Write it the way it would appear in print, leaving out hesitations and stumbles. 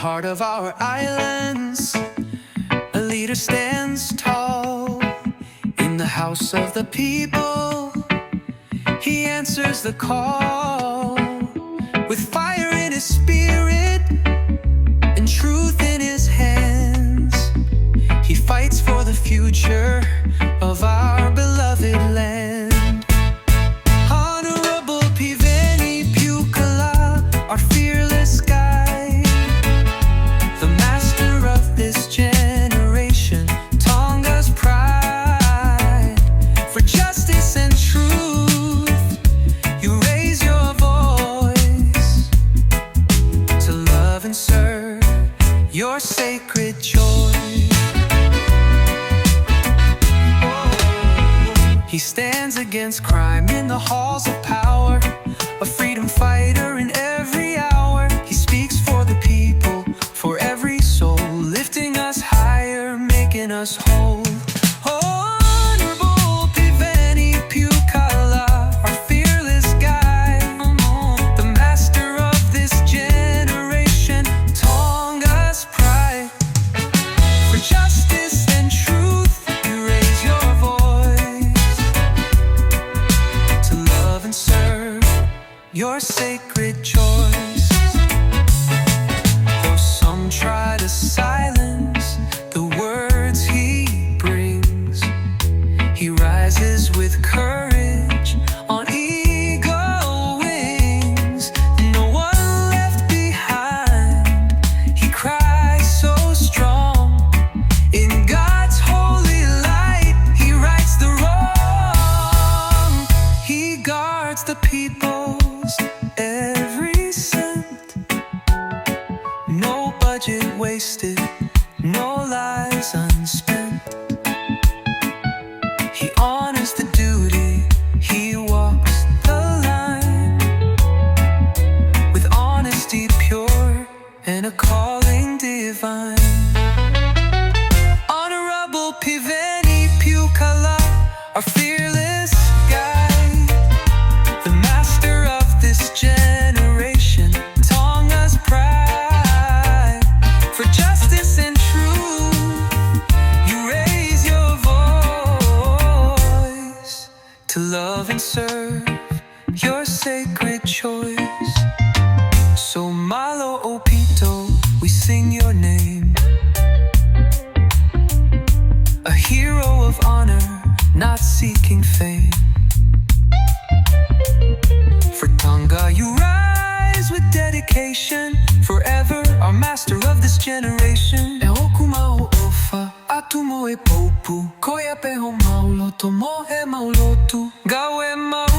heart of our islands, a leader stands tall. In the house of the people, he answers the call. With fire in his spirit and truth in his hands, he fights for the future of our beloved land. Honourable Piveni Piukala, our fearless guide, the master of this generation, Tonga's pride. For justice and truth, you raise your voice to love and serve your sacred choice. He stands against crime in the halls of power, a freedom fighter in every hour. He speaks for the people, for every soul, lifting us higher, making us whole. Honourable Piveni Piukala, our fearless guide, the master of this generation, Tonga's pride. For justice and truth, you raise your voice to love and serve your sacred choice. Though some try to silence the words he brings, he rises with courage on eagle wings. No one left behind, he cries so strong. In God's holy light, he rights the wrong. He guards the people's every cent, no budget wasted, no lies unspent. He honors the duty, he walks the line, with honesty pure and a calling divine. Honourable Piveni Piukala, our fearless guide, the master of this generation, Tonga's pride. For justice and truth, you raise your voice to love and serve your sacred choice. So Malo Opito, we sing your name, a hero of honor, not seeking fame. For Tonga you rise with dedication, forever our master of this generation. E oku mau ofa, atu mo e poupu, koia pe ho mauloto, mo he maulotu, gawe mau